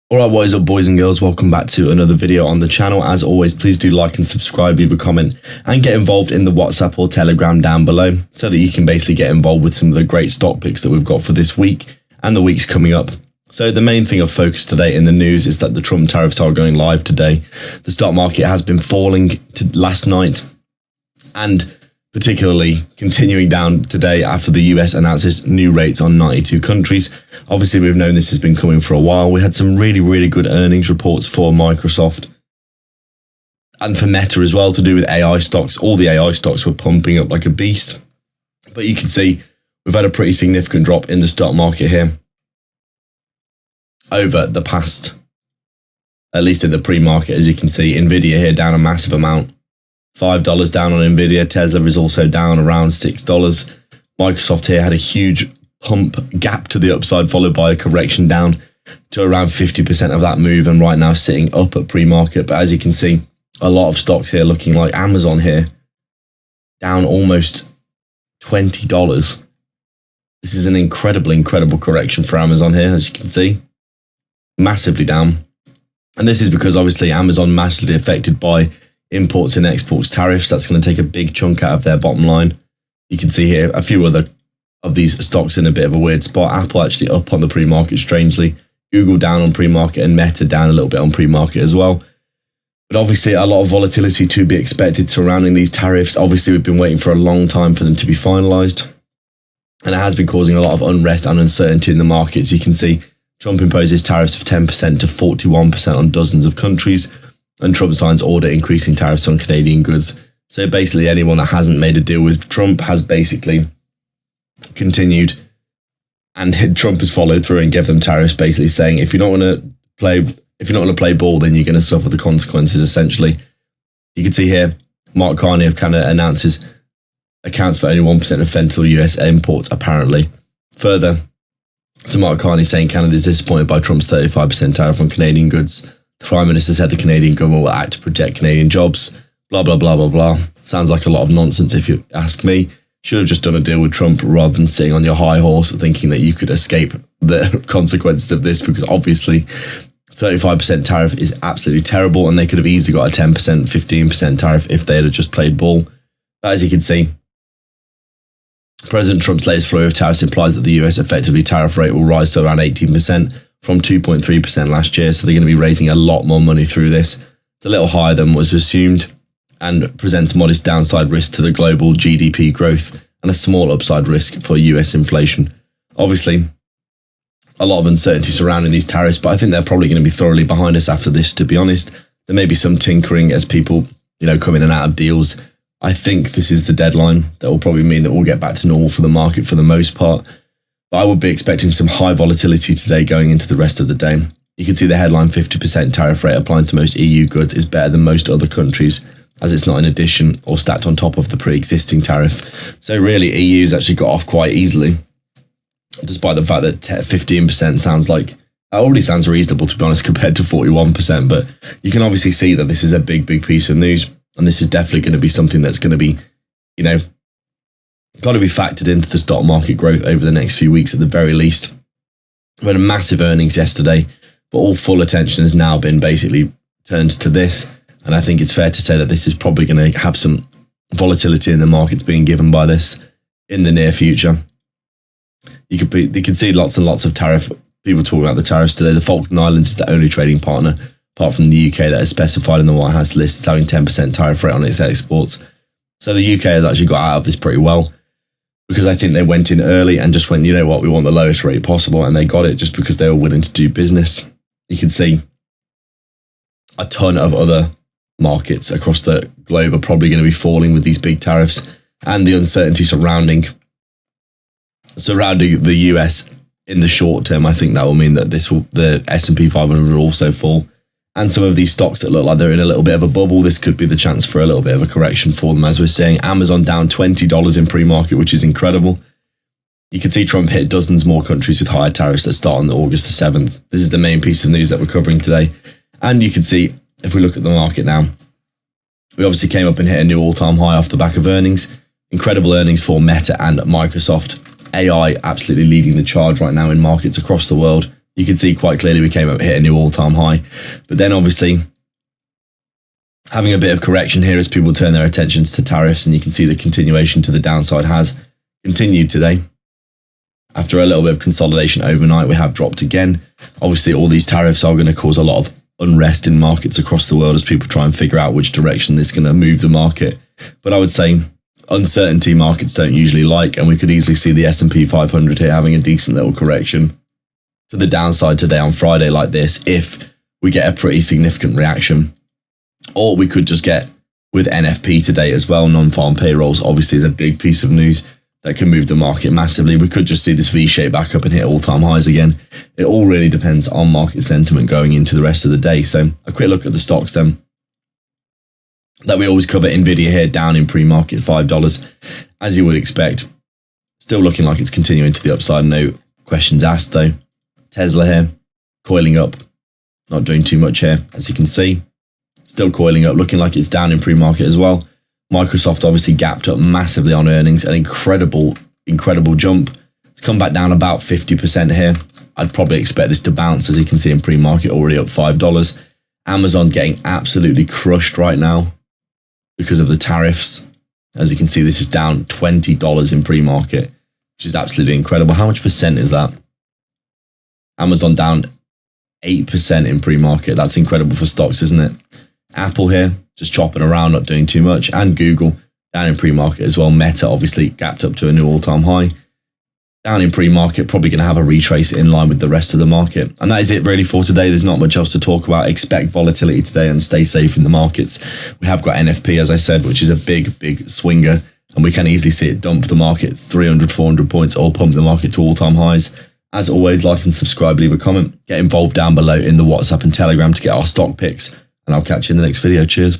Alright, what is up boys and girls, welcome back to another video on the channel. As always, please do like and subscribe, leave a comment and get involved in the WhatsApp or Telegram down below so that you can basically get involved with some of the great stock picks that we've got for this week and the weeks coming up. So the main thing of focus today in the news is that the Trump tariffs are going live today. The stock market has been falling last night and particularly continuing down today after the US announces new rates on 92 countries. Obviously, we've known this has been coming for a while. We had some really good earnings reports for Microsoft and for Meta as well to do with AI stocks. All the AI stocks were pumping up like a beast. But you can see we've had a pretty significant drop in the stock market here over the past, at least in the pre-market. As you can see, Nvidia here down a massive amount. $5 down on Nvidia. Tesla is also down around $6. Microsoft here had a huge pump gap to the upside, followed by a correction down to around 50% of that move, and right now sitting up at pre-market. But as you can see, a lot of stocks here looking like Amazon here, down almost $20. This is an incredible correction for Amazon here, as you can see. Massively down. And this is because obviously Amazon massively affected by imports and exports tariffs. That's going to take a big chunk out of their bottom line. You can see here a few other of these stocks in a bit of a weird spot. Apple actually up on the pre-market strangely. Google down on pre-market and Meta down a little bit on pre-market as well. But obviously a lot of volatility to be expected surrounding these tariffs. Obviously we've been waiting for a long time for them to be finalized, and it has been causing a lot of unrest and uncertainty in the markets. You can see Trump imposes tariffs of 10% to 41% on dozens of countries, and Trump signs order increasing tariffs on Canadian goods. So basically anyone that hasn't made a deal with Trump has basically continued, and Trump has followed through and gave them tariffs, basically saying if you don't want to play ball, then you're going to suffer the consequences, essentially. You can see here Mark Carney of Canada accounts for only 1% of fentanyl US imports apparently. Further to Mark Carney saying Canada is disappointed by Trump's 35% tariff on Canadian goods. The Prime Minister said the Canadian government will act to protect Canadian jobs. Blah, blah, blah, blah, blah. Sounds like a lot of nonsense if you ask me. Should have just done a deal with Trump rather than sitting on your high horse thinking that you could escape the consequences of this, because obviously 35% tariff is absolutely terrible, and they could have easily got a 10%, 15% tariff if they had just played ball. But as you can see, President Trump's latest flurry of tariffs implies that the US effectively tariff rate will rise to around 18%. From 2.3% last year, so they're going to be raising a lot more money through this. It's a little higher than was assumed and presents modest downside risk to the global GDP growth and a small upside risk for US inflation. Obviously, a lot of uncertainty surrounding these tariffs, but I think they're probably going to be thoroughly behind us after this, to be honest. There may be some tinkering as people, come in and out of deals. I think this is the deadline that will probably mean that we'll get back to normal for the market for the most part. But I would be expecting some high volatility today going into the rest of the day. You can see the headline 50% tariff rate applying to most EU goods is better than most other countries, as it's not in addition or stacked on top of the pre-existing tariff. So really, EU's actually got off quite easily, despite the fact that 15% already sounds reasonable, to be honest, compared to 41%. But you can obviously see that this is a big piece of news, and this is definitely going to be something that's going to be, got to be factored into the stock market growth over the next few weeks at the very least. We had a massive earnings yesterday, but all full attention has now been basically turned to this. And I think it's fair to say that this is probably going to have some volatility in the markets being given by this in the near future. You can see lots and lots of people talking about the tariffs today. The Falkland Islands is the only trading partner, apart from the UK, that is specified in the White House list as having 10% tariff rate on its exports. So the UK has actually got out of this pretty well, because I think they went in early and just went, you know what, we want the lowest rate possible, and they got it just because they were willing to do business. You can see a ton of other markets across the globe are probably going to be falling with these big tariffs, and the uncertainty surrounding the US in the short term. I think that will mean that the S&P 500 will also fall. And some of these stocks that look like they're in a little bit of a bubble, this could be the chance for a little bit of a correction for them. As we're seeing, Amazon down $20 in pre-market, which is incredible. You can see Trump hit dozens more countries with higher tariffs that start on August the 7th. This is the main piece of news that we're covering today. And you can see, if we look at the market now, we obviously came up and hit a new all-time high off the back of earnings. Incredible earnings for Meta and Microsoft. AI absolutely leading the charge right now in markets across the world. You can see quite clearly we came up, hit a new all-time high. But then obviously having a bit of correction here as people turn their attentions to tariffs, and you can see the continuation to the downside has continued today. After a little bit of consolidation overnight, we have dropped again. Obviously, all these tariffs are going to cause a lot of unrest in markets across the world as people try and figure out which direction this is going to move the market. But I would say uncertainty markets don't usually like, and we could easily see the S&P 500 here having a decent little correction to the downside today on Friday like this if we get a pretty significant reaction. Or we could just get with NFP today as well. Non-farm payrolls obviously is a big piece of news that can move the market massively. We could just see this V-shape back up and hit all-time highs again. It all really depends on market sentiment going into the rest of the day. So a quick look at the stocks then that we always cover. Nvidia here down in pre-market $5, as you would expect. Still looking like it's continuing to the upside. No questions asked though. Tesla here coiling up, not doing too much here, as you can see. Still coiling up, looking like it's down in pre-market as well. Microsoft obviously gapped up massively on earnings, an incredible jump. It's come back down about 50% here. I'd probably expect this to bounce, as you can see in pre-market, already up $5. Amazon getting absolutely crushed right now because of the tariffs. As you can see, this is down $20 in pre-market, which is absolutely incredible. How much percent is that? Amazon down 8% in pre-market. That's incredible for stocks, isn't it? Apple here, just chopping around, not doing too much. And Google down in pre-market as well. Meta obviously gapped up to a new all-time high. Down in pre-market, probably going to have a retrace in line with the rest of the market. And that is it really for today. There's not much else to talk about. Expect volatility today and stay safe in the markets. We have got NFP, as I said, which is a big swinger. And we can easily see it dump the market 300, 400 points or pump the market to all-time highs. As always, like and subscribe, leave a comment. Get involved down below in the WhatsApp and Telegram to get our stock picks. And I'll catch you in the next video. Cheers.